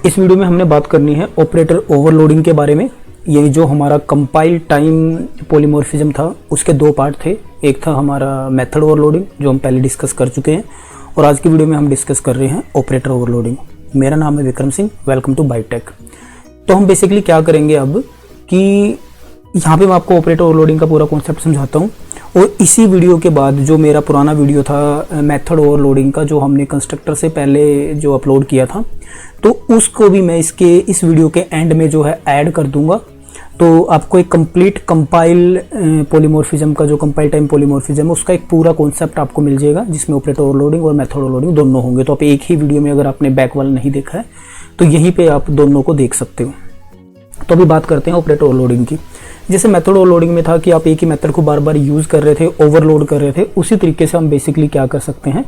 इस वीडियो में हमने बात करनी है ऑपरेटर ओवरलोडिंग के बारे में। ये जो हमारा कंपाइल टाइम पॉलीमॉर्फिज्म था उसके दो पार्ट थे। एक था हमारा मेथड ओवरलोडिंग जो हम पहले डिस्कस कर चुके हैं, और आज की वीडियो में हम डिस्कस कर रहे हैं ऑपरेटर ओवरलोडिंग। मेरा नाम है विक्रम सिंह, वेलकम टू बाइटेक। तो हम बेसिकली क्या करेंगे अब कि यहाँ पे मैं आपको ऑपरेटर ओवरलोडिंग का पूरा कॉन्सेप्ट समझाता हूँ, और इसी वीडियो के बाद जो मेरा पुराना वीडियो था मेथड ओवरलोडिंग का, जो हमने कंस्ट्रक्टर से पहले जो अपलोड किया था, तो उसको भी मैं इस वीडियो के एंड में जो है ऐड कर दूंगा। तो आपको एक कंप्लीट कंपाइल पॉलीमॉर्फिज्म का, जो कंपाइल टाइम पॉलीमॉर्फिज्म है, उसका एक पूरा कॉन्सेप्ट आपको मिल जाएगा, जिसमें ऑपरेटर ओवरलोडिंग और मेथड ओवरलोडिंग दोनों होंगे। तो आप एक ही वीडियो में, अगर आपने बैक वाला नहीं देखा है तो यहीं पे आप दोनों को देख सकते हो। तो अभी बात करते हैं ऑपरेटर ओवरलोडिंग की। जैसे मेथड ओवरलोडिंग में था कि आप एक ही मेथड को बार बार यूज कर रहे थे, ओवरलोड कर रहे थे, उसी तरीके से हम बेसिकली क्या कर सकते हैं,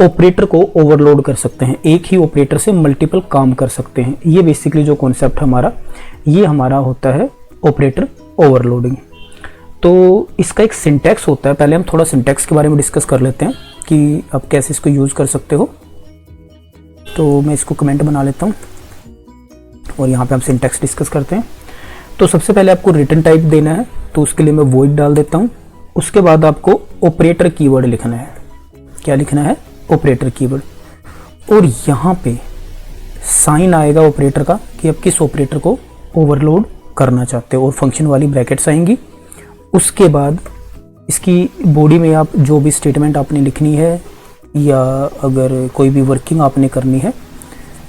ऑपरेटर को ओवरलोड कर सकते हैं। एक ही ऑपरेटर से मल्टीपल काम कर सकते हैं। ये बेसिकली जो कॉन्सेप्ट हमारा, ये हमारा होता है ऑपरेटर ओवरलोडिंग। तो इसका एक सिंटैक्स होता है। पहले हम थोड़ा सिंटैक्स के बारे में डिस्कस कर लेते हैं कि आप कैसे इसको यूज कर सकते हो। तो मैं इसको कमेंट बना लेता हूँ और यहाँ पे हम सिंटैक्स डिस्कस करते हैं। तो सबसे पहले आपको रिटर्न टाइप देना है, तो उसके लिए मैं वॉइड डाल देता हूँ। उसके बाद आपको ऑपरेटर कीवर्ड लिखना है। क्या लिखना है? Operator keyword. और यहाँ पे साइन आएगा ऑपरेटर का कि आप किस ऑपरेटर को ओवरलोड करना चाहते हो, और फंक्शन वाली ब्रैकेट्स आएंगी। उसके बाद इसकी बॉडी में आप जो भी स्टेटमेंट आपने लिखनी है, या अगर कोई भी वर्किंग आपने करनी है,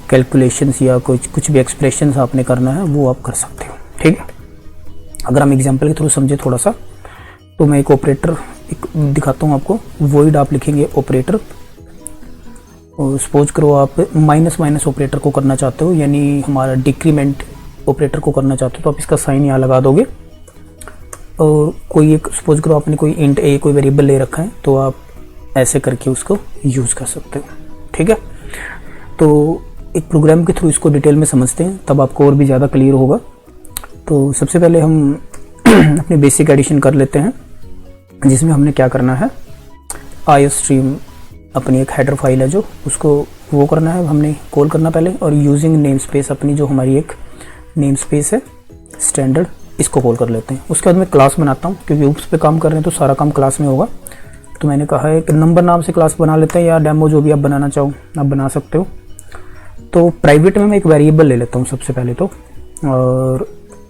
कैलकुलेशंस या कुछ भी एक्सप्रेशंस आपने करना है, वो आप कर सकते हो। ठीक है। अगर हम एग्जांपल के थ्रू समझे थोड़ा सा, तो मैं एक ऑपरेटर दिखाता हूँ आपको। वॉइड आप लिखेंगे ऑपरेटर, और सपोज करो आप माइनस माइनस ऑपरेटर को करना चाहते हो, यानी हमारा डिक्रीमेंट ऑपरेटर को करना चाहते हो, तो आप इसका साइन यहाँ लगा दोगे। और कोई एक, सपोज करो आपने कोई इंट ए कोई वेरिएबल ले रखा है, तो आप ऐसे करके उसको यूज कर सकते हो। ठीक है। तो एक प्रोग्राम के थ्रू इसको डिटेल में समझते हैं, तब आपको और भी ज़्यादा क्लियर होगा। तो सबसे पहले हम अपनी बेसिक एडिशन कर लेते हैं, जिसमें हमने क्या करना है, आईओ स्ट्रीम अपनी एक हेडर फाइल है जो, उसको वो करना है, हमने कॉल करना पहले। और यूजिंग नेम स्पेस, अपनी जो हमारी एक नेम स्पेस है स्टैंडर्ड, इसको कॉल कर लेते हैं। उसके बाद मैं क्लास बनाता हूँ, क्योंकि उस पर काम कर रहे हैं तो सारा काम क्लास में होगा। तो मैंने कहा है कि नंबर नाम से क्लास बना लेते हैं, या डेमो जो भी आप बनाना चाहो आप बना सकते हो। तो प्राइवेट में मैं एक वेरिएबल ले लेता हूँ सबसे पहले तो, और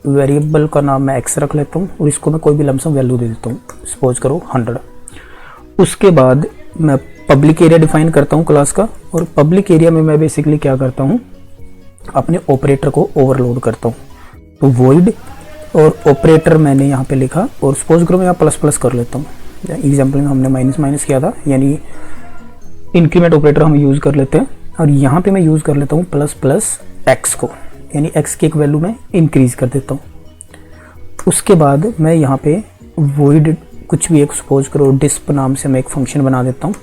वेरिएबल का नाम मैं एक्स रख लेता हूँ, और इसको मैं कोई भी लमसम वैल्यू दे देता हूँ, सपोज करो 100। उसके बाद मैं पब्लिक एरिया डिफाइन करता हूँ क्लास का, और पब्लिक एरिया में मैं बेसिकली क्या करता हूँ, अपने ऑपरेटर को ओवरलोड करता हूँ। तो वॉइड और ऑपरेटर मैंने यहाँ पे लिखा, और सपोज करो मैं यहाँ प्लस प्लस कर लेता हूँ। एग्जाम्पल में हमने माइनस माइनस किया था, यानी इंक्रीमेंट ऑपरेटर हम यूज़ कर लेते हैं। और यहाँ पे मैं यूज़ कर लेता हूँ प्लस प्लस एक्स को, यानी एक्स की एक वैल्यू में इंक्रीज कर देता हूँ। उसके बाद मैं यहाँ पे वॉइड कुछ भी एक, सपोज करो डिस्प नाम से मैं एक फंक्शन बना देता हूँ,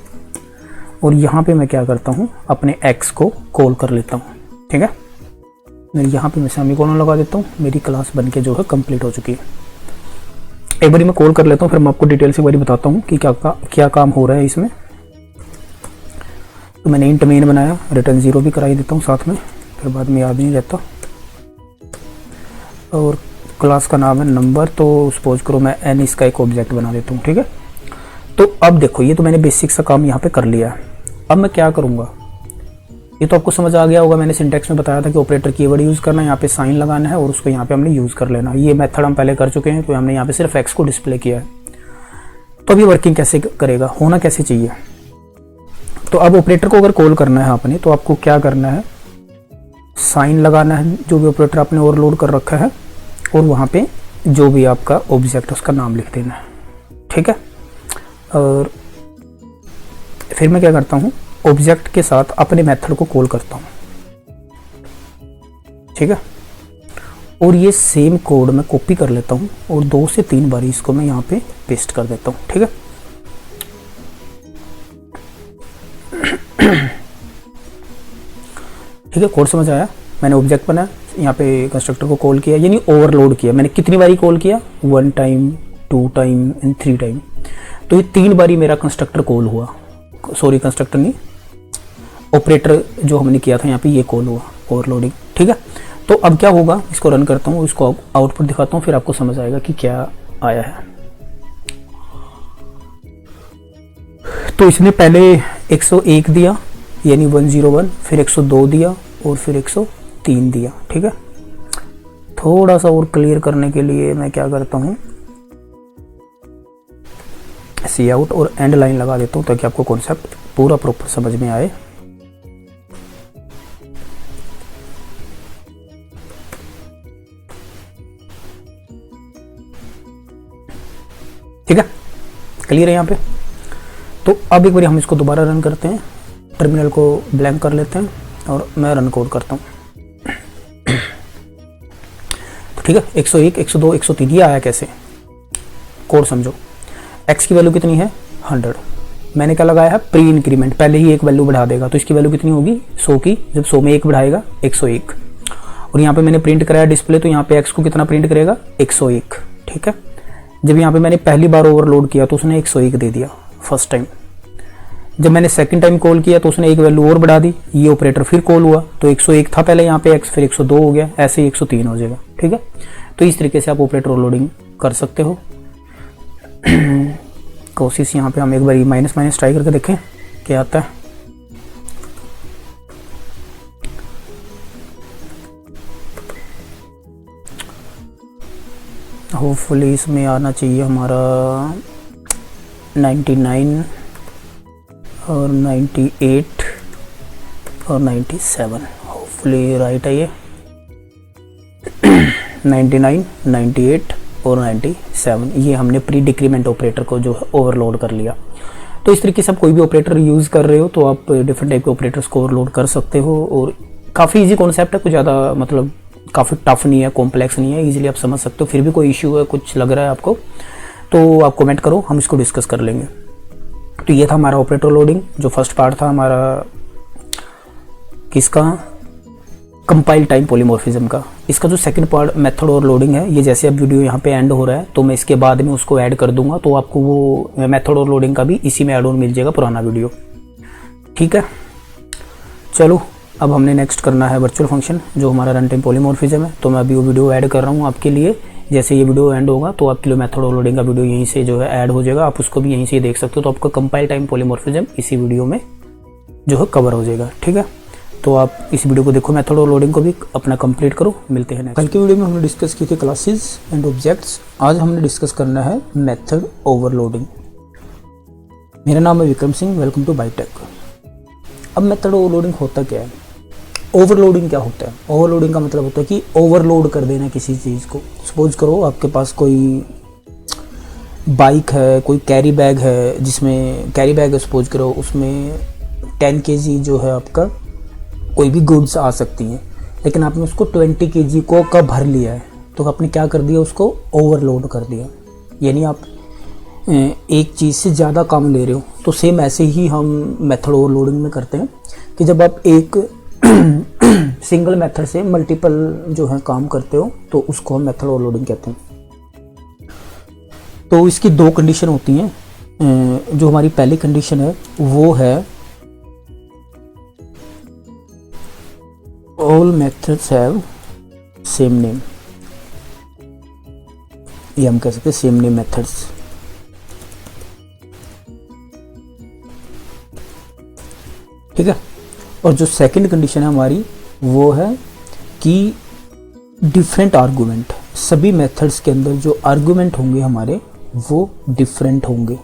और यहाँ पे मैं क्या करता हूँ, अपने एक्स को कॉल कर लेता हूँ। ठीक है। मैं यहाँ पे मैं सेमीकोलन लगा देता हूँ, मेरी क्लास बन के जो है कंप्लीट हो चुकी है। एक बारी मैं कॉल कर लेता हूँ, फिर मैं आपको डिटेल से एक बारी बताता हूँ कि क्या काम हो रहा है इसमें। तो मैंने इंट मेन बनाया, रिटर्न 0 भी कराई देता हूँ साथ में, फिर बाद में याद नहीं रहता। और क्लास का नाम है नंबर, तो सपोज करो मैं एन इसका एक ऑब्जेक्ट बना देता हूँ। ठीक है। तो अब देखो, ये तो मैंने बेसिक सा काम यहाँ पे कर लिया है। अब मैं क्या करूँगा, ये तो आपको समझ आ गया होगा। मैंने सिंटैक्स में बताया था कि ऑपरेटर कीवर्ड यूज़ करना है, यहाँ पे साइन लगाना है, और उसको यहाँ पे हमने यूज़ कर लेना। ये मेथड हम पहले कर चुके हैं, तो हमने यहाँ पे सिर्फ एक्स को डिस्प्ले किया है। तो अब ये वर्किंग कैसे करेगा, होना कैसे चाहिए। तो अब ऑपरेटर को अगर कॉल करना है आपने, तो आपको क्या करना है, साइन लगाना है जो भी ऑपरेटर आपने ओवरलोड कर रखा है, और वहाँ पे जो भी आपका ऑब्जेक्ट उसका नाम लिख देना है। ठीक है। और फिर मैं क्या करता हूँ, ऑब्जेक्ट के साथ अपने मेथड को कॉल करता हूँ। ठीक है। और ये सेम कोड मैं कॉपी कर लेता हूँ, और 2 से 3 बार इसको मैं यहाँ पे पेस्ट कर देता हूँ। ठीक है। ठीक है, कोड समझ आया। मैंने ऑब्जेक्ट बनाया, यहाँ पे कंस्ट्रक्टर को कॉल किया, यानी ओवरलोड किया। मैंने कितनी बारी कॉल किया, 1 टाइम, 2 टाइम एंड 3 टाइम। तो ये 3 बारी मेरा कंस्ट्रक्टर कॉल हुआ, सॉरी कंस्ट्रक्टर नहीं, ऑपरेटर जो हमने किया था यहाँ पे ये कॉल हुआ ओवरलोडिंग। ठीक है। तो अब क्या होगा, इसको रन करता हूँ, इसको आउटपुट दिखाता हूँ, फिर आपको समझ आएगा कि क्या आया है। तो इसने पहले 101 दिया यानी 101, फिर 102 दिया और फिर 103 दिया। ठीक है, थोड़ा सा और क्लियर करने के लिए मैं क्या करता हूँ, सी आउट और एंड लाइन लगा देता हूँ ताकि आपको कॉन्सेप्ट पूरा प्रॉपर समझ में आए। ठीक है, क्लियर है यहाँ पे। तो अब एक बार हम इसको दोबारा रन करते हैं, टर्मिनल को ब्लैंक कर लेते हैं और मैं रन कोड करता हूँ। तो ठीक है, 101, 102, 103 ये आया कैसे, कोड समझो। x की वैल्यू कितनी है 100, मैंने क्या लगाया है प्री इंक्रीमेंट, पहले ही एक वैल्यू बढ़ा देगा, तो इसकी वैल्यू कितनी होगी 100 की, जब 100 में एक बढ़ाएगा 101। और यहाँ पे मैंने प्रिंट कराया डिस्प्ले, तो यहाँ पे x को कितना प्रिंट करेगा 101। ठीक है, जब यहाँ पे मैंने पहली बार ओवरलोड किया तो उसने 101 दे दिया फर्स्ट टाइम। जब मैंने सेकंड टाइम कॉल किया तो उसने एक वैल्यू और बढ़ा दी, ये ऑपरेटर फिर कॉल हुआ, तो 101 था पहले यहाँ पे x, फिर 102 हो गया, ऐसे ही 103 हो जाएगा। ठीक है, तो इस तरीके से आप ऑपरेटर ओवरलोडिंग कर सकते हो। कोशिश यहाँ पे हम एक बार माइनस माइनस ट्राई करके देखें क्या आता है। होपफुली इसमें आना चाहिए हमारा 99 और 98 और 97, होपफुली राइट है ये। 99, 98 और 97 ये हमने प्री डिक्रीमेंट ऑपरेटर को जो है ओवरलोड कर लिया। तो इस तरीके से आप कोई भी ऑपरेटर यूज़ कर रहे हो तो आप डिफरेंट टाइप के ऑपरेटर्स को ओवरलोड कर सकते हो, और काफ़ी इजी कॉन्सेप्ट है, कुछ ज़्यादा मतलब काफ़ी टफ नहीं है, कॉम्प्लेक्स नहीं है, इजीली आप समझ सकते हो। फिर भी कोई इश्यू है, कुछ लग रहा है आपको, तो आप कमेंट करो, हम इसको डिस्कस कर लेंगे। तो ये था हमारा ऑपरेटर लोडिंग, जो फर्स्ट पार्ट था हमारा किसका, कंपाइल टाइम पॉलीमॉर्फिज्म का। इसका जो सेकंड पार्ट मेथड और लोडिंग है, ये जैसे अब वीडियो यहाँ पे एंड हो रहा है तो मैं इसके बाद में उसको ऐड कर दूंगा, तो आपको वो मेथड और लोडिंग का भी इसी में ऐड ऑन मिल जाएगा, पुराना वीडियो। ठीक है, चलो अब हमने नेक्स्ट करना है वर्चुअल फंक्शन, जो हमारा रन टाइम पॉलीमॉर्फिज्म है। तो मैं अभी वो वीडियो ऐड कर रहा हूँ आपके लिए, जैसे ये वीडियो एंड होगा तो आपके लिए मेथड और लोडिंग का वीडियो यहीं से जो है ऐड हो जाएगा, आप उसको भी यहीं से देख सकते हो। तो आपका कंपाइल टाइम पॉलीमॉर्फिज्म इसी वीडियो में जो है कवर हो जाएगा। ठीक है, तो आप इस वीडियो को देखो, मेथड और लोडिंग को भी अपना कंप्लीट करो। मिलते हैं नेक्स्ट। कल की वीडियो में हमने डिस्कस की थी क्लासेस एंड ऑब्जेक्ट्स, आज हमने डिस्कस करना है मेथड ओवरलोडिंग। मेरा नाम है विक्रम सिंह, वेलकम टू बाइटेक। अब मेथड ओवरलोडिंग होता क्या है, ओवरलोडिंग क्या होता है? ओवरलोडिंग का मतलब होता है कि ओवरलोड कर देना किसी चीज़ को। सपोज करो आपके पास कोई बाइक है, कोई कैरी बैग है, जिसमें कैरी बैग है सपोज करो, उसमें 10 kg जो है आपका कोई भी गुड्स आ सकती हैं, लेकिन आपने उसको 20 kg को का भर लिया है, तो आपने क्या कर दिया, उसको ओवरलोड कर दिया। यानी आप एक चीज़ से ज़्यादा काम ले रहे हो। तो सेम ऐसे ही हम मेथड ओवरलोडिंग में करते हैं कि जब आप एक सिंगल मेथड से मल्टीपल जो है काम करते हो तो उसको हम मेथड ओवरलोडिंग कहते हैं। तो इसकी दो कंडीशन होती हैं। जो हमारी पहली कंडीशन है वो है all methods have same name, ये हम कह सकते हैं सेम नेम मेथड्स। ठीक है, और जो सेकंड कंडीशन है हमारी वो है कि डिफरेंट आर्गुमेंट, सभी मेथड्स के अंदर जो आर्गुमेंट होंगे हमारे वो डिफरेंट होंगे।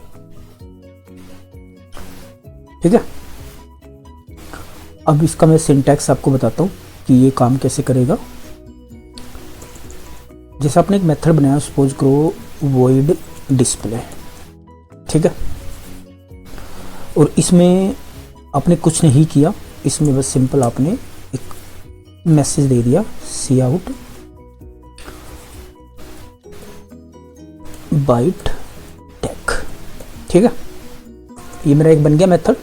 ठीक है, अब इसका मैं सिंटैक्स आपको बताता हूँ कि ये काम कैसे करेगा। जैसे आपने एक मेथड बनाया, सपोज करो वॉइड डिस्प्ले। ठीक है, और इसमें आपने कुछ नहीं किया, इसमें बस सिंपल आपने एक मैसेज दे दिया सी आउट बाइट टेक। ठीक है, ये मेरा एक बन गया मेथड।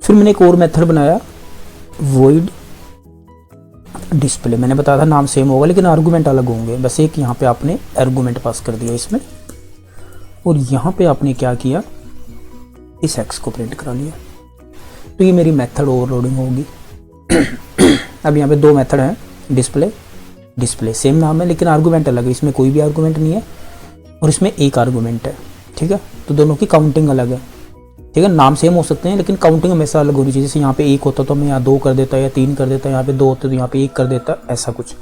फिर मैंने एक और मेथड बनाया वॉइड डिस्प्ले। मैंने बताया था नाम सेम होगा लेकिन आर्गुमेंट अलग होंगे, बस एक यहाँ पे आपने आर्गुमेंट पास कर दिया इसमें, और यहाँ पे आपने क्या किया, इस एक्स को प्रिंट करा लिया। तो ये मेरी मेथड ओवरलोडिंग होगी। अब यहाँ पे दो मेथड हैं, डिस्प्ले डिस्प्ले सेम नाम है लेकिन आर्गूमेंट अलग है। इसमें कोई भी आर्गूमेंट नहीं है और इसमें एक आर्गूमेंट है, ठीक है। तो दोनों की काउंटिंग अलग है, ठीक है। नाम सेम हो सकते हैं लेकिन काउंटिंग हमेशा अलग होनी चाहिए। जैसे यहाँ पे 1 होता तो मैं यहाँ 2 कर देता या 3 कर देता, यहाँ पे 2 होते तो यहाँ पे 1 कर देता, ऐसा कुछ।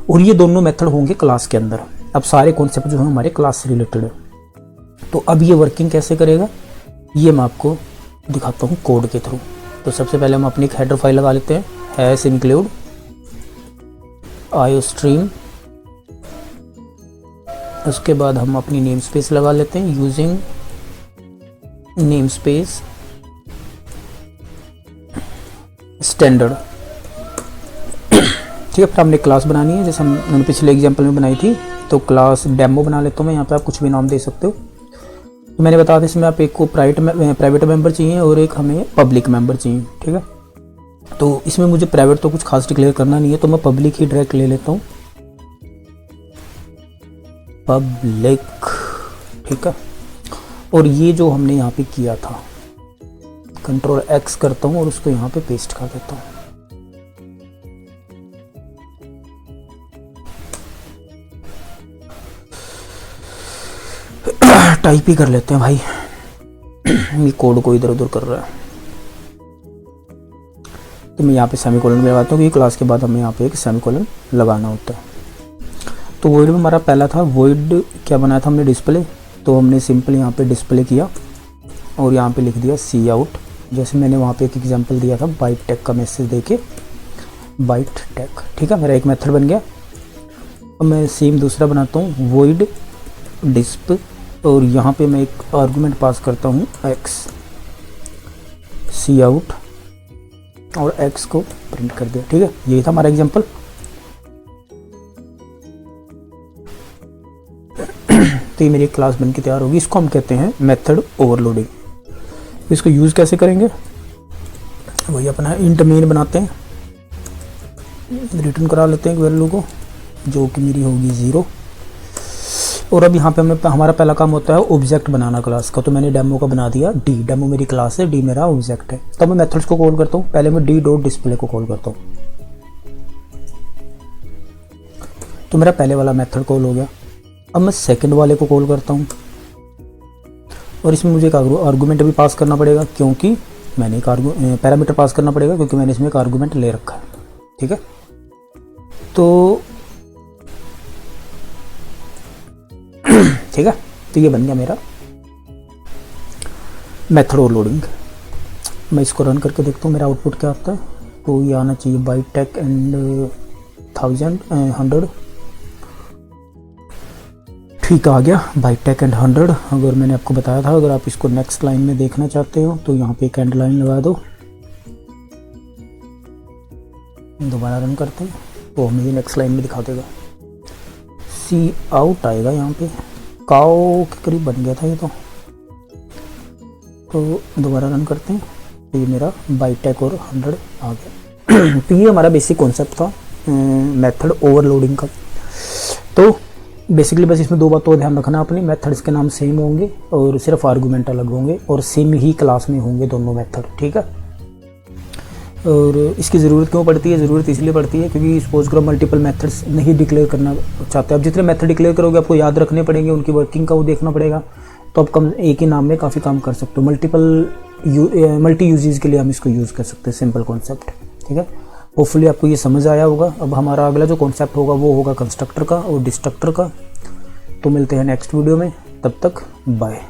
और ये दोनों मेथड होंगे क्लास के अंदर। अब सारे कॉन्सेप्ट जो है हमारे क्लास से रिलेटेड है। तो अब ये वर्किंग कैसे करेगा ये मैं आपको दिखाता हूँ कोड के थ्रू। तो सबसे पहले हम अपनी एक हेडर फाइल लगा लेते हैं, हैश इंक्लूड आईओस्ट्रीम। उसके बाद हम अपनी नेम स्पेस लगा लेते हैं, यूजिंग नेम स्पेस स्टैंडर्ड, ठीक है। फिर हमने क्लास बनानी है जैसे हमने पिछले एग्जांपल में बनाई थी। तो क्लास डेमो बना लेता हूँ मैं, यहाँ पे आप कुछ भी नाम दे सकते हो। तो मैंने बताया था इसमें आप एक को प्राइवेट मेंबर चाहिए और एक हमें पब्लिक मेंबर चाहिए, ठीक है। तो इसमें मुझे प्राइवेट तो कुछ खास डिक्लेयर करना नहीं है तो मैं पब्लिक ही डायरेक्ट ले लेता हूँ, पब्लिक, ठीक है। और ये जो हमने यहाँ पे किया था कंट्रोल X करता हूँ और उसको यहाँ पे पेस्ट कर देता हूँ। टाइप ही कर लेते हैं भाई, ये कोड को इधर उधर कर रहा है। तो मैं यहाँ पे सेमीकोलन लगाता हूँ क्योंकि क्लास के बाद हमें यहाँ पे एक सेमीकोलन लगाना होता है। तो वॉइड में हमारा पहला था, वॉइड क्या बनाया था हमने, डिस्प्ले। तो हमने सिंपल यहाँ पे डिस्प्ले किया और यहाँ पे लिख दिया सी आउट। जैसे मैंने वहाँ पे एक एग्जांपल दिया था बाइट टैग का मैसेज देके, बाइट टैग, ठीक है। मेरा एक मेथड बन गया। अब मैं सेम दूसरा बनाता हूँ, वॉइड डिस्प, और यहाँ पे मैं एक आर्गुमेंट पास करता हूँ x, सी आउट, और x को प्रिंट कर दिया, ठीक है। यही था हमारा एग्जांपल। तो ये मेरी क्लास बन के तैयार होगी। इसको हम कहते हैं मेथड ओवरलोडिंग। इसको यूज़ कैसे करेंगे, वही अपना इंट मेन बनाते हैं, रिटर्न करा लेते हैं एक वैल्यू को जो कि मेरी होगी 0। और अब यहाँ पे हमारा पहला काम होता है ऑब्जेक्ट बनाना क्लास का। तो मैंने डेमो का बना दिया डी, डेमो मेरी क्लास है, डी मेरा ऑब्जेक्ट है। तब मैं मेथड्स को कॉल करता हूँ। पहले मैं डी डॉट डिस्प्ले को कॉल करता हूँ, तो मेरा पहले वाला मेथड कॉल हो गया। अब मैं सेकंड वाले को कॉल करता हूँ और इसमें मुझे एक आर्गूमेंट भी पास करना पड़ेगा क्योंकि मैंने एक पैरामीटर पास करना पड़ेगा क्योंकि मैंने इसमें एक आर्गूमेंट ले रखा है, ठीक है। तो ठीक है, तो ये बन गया मेरा मेथड ओवरलोडिंग। मैं इसको रन करके देखता हूँ मेरा आउटपुट क्या आता है। तो ये आना चाहिए बाइट टैग एंड 100, ठीक आ गया बाइट टैग एंड 100। अगर मैंने आपको बताया था अगर आप इसको नेक्स्ट लाइन में देखना चाहते हो तो यहाँ पे एक एंड लाइन लगा दो। दोबारा रन करते हैं तो हमें ये नेक्स्ट लाइन में दिखा देगा, सी आउट आएगा यहाँ पे। काओ के करीब बन गया था ये तो दोबारा रन करते हैं तो ये मेरा बाइट टैग और 100 आ गया। तो ये हमारा बेसिक कॉन्सेप्ट था मेथड ओवरलोडिंग का। तो बेसिकली बस इसमें 2 बात तो ध्यान रखना अपनी, मेथड्स के नाम सेम होंगे और सिर्फ आर्गूमेंट अलग होंगे और सेम ही क्लास में होंगे दोनों मेथड, ठीक है। और इसकी ज़रूरत क्यों पड़ती है, ज़रूरत इसलिए पड़ती है क्योंकि सपोज करो मल्टीपल मेथड्स नहीं डिक्लेयर करना चाहते। अब जितने मेथड डिक्लेयर करोगे आपको याद रखने पड़ेंगे, उनकी वर्किंग का वो देखना पड़ेगा। तो आप कम एक ही नाम में काफ़ी काम कर सकते हो। मल्टी यूजेस के लिए हम इसको यूज़ कर सकते हैं, सिंपल कॉन्सेप्ट, ठीक है। होपफुली आपको ये समझ आया होगा। अब हमारा अगला जो कॉन्सेप्ट होगा वो होगा कंस्ट्रक्टर का और डिस्ट्रक्टर का। तो मिलते हैं नेक्स्ट वीडियो में, तब तक बाय।